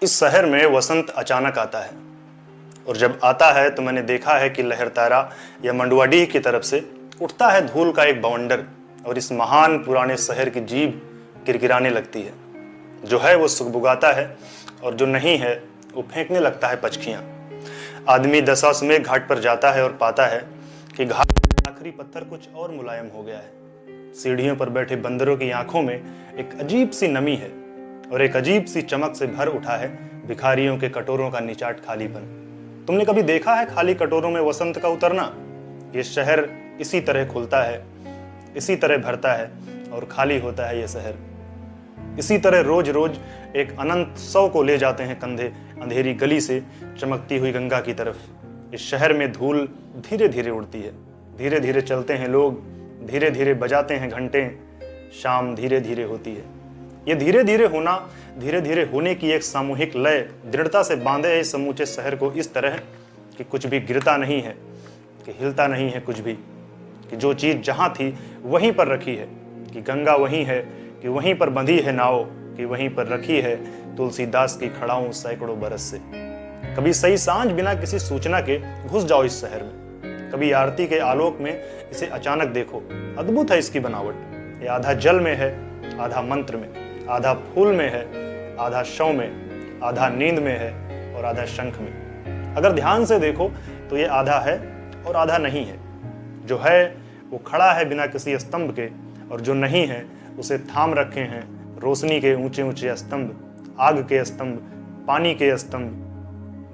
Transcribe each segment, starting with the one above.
इस शहर में वसंत अचानक आता है और जब आता है तो मैंने देखा है कि लहरतारा या मंडुआडीह की तरफ से उठता है धूल का एक बवंडर और इस महान पुराने शहर की जीभ किरकिराने लगती है। जो है वो सुगबुगाता है और जो नहीं है वो फेंकने लगता है पचखियाँ। आदमी दशाश्वमेध में घाट पर जाता है और पाता है कि घाट का आखिरी पत्थर कुछ और मुलायम हो गया है। सीढ़ियों पर बैठे बंदरों की आंखों में एक अजीब सी नमी है और एक अजीब सी चमक से भर उठा है भिखारियों के कटोरों का निचाट खालीपन। तुमने कभी देखा है खाली कटोरों में वसंत का उतरना? ये शहर इसी तरह खुलता है, इसी तरह भरता है और खाली होता है ये शहर। इसी तरह रोज रोज एक अनंत शव को ले जाते हैं कंधे अंधेरी गली से चमकती हुई गंगा की तरफ। इस शहर में धूल धीरे धीरे उड़ती है, धीरे धीरे चलते हैं लोग, धीरे धीरे बजाते हैं घंटे, शाम धीरे धीरे होती है। ये धीरे धीरे होना, धीरे धीरे होने की एक सामूहिक लय दृढ़ता से बांधे है इस समूचे शहर को इस तरह कि कुछ भी गिरता नहीं है, कि हिलता नहीं है कुछ भी, कि जो चीज जहां थी वहीं पर रखी है, कि गंगा वहीं है, कि वहीं पर बंधी है नाव, कि वहीं पर रखी है तुलसीदास की खड़ाऊं सैकड़ों बरस से। कभी सही सांझ बिना किसी सूचना के घुस जाओ इस शहर में, कभी आरती के आलोक में इसे अचानक देखो। अद्भुत है इसकी बनावट। ये आधा जल में है, आधा मंत्र में, आधा फूल में है, आधा शव में, आधा नींद में है और आधा शंख में। अगर ध्यान से देखो तो ये आधा है और आधा नहीं है। जो है वो खड़ा है बिना किसी स्तंभ के और जो नहीं है उसे थाम रखे हैं रोशनी के ऊंचे ऊंचे स्तंभ, आग के स्तंभ, पानी के स्तंभ,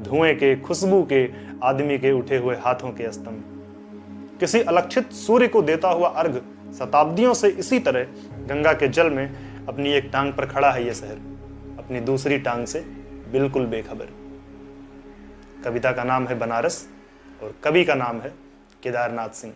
धुएं के, खुशबू के, आदमी के उठे हुए हाथों के स्तंभ। किसी अलक्षित सूर्य को देता हुआ अर्घ शताब्दियों से इसी तरह गंगा के जल में अपनी एक टांग पर खड़ा है ये शहर, अपनी दूसरी टांग से बिल्कुल बेखबर। कविता का नाम है बनारस और कवि का नाम है केदारनाथ सिंह।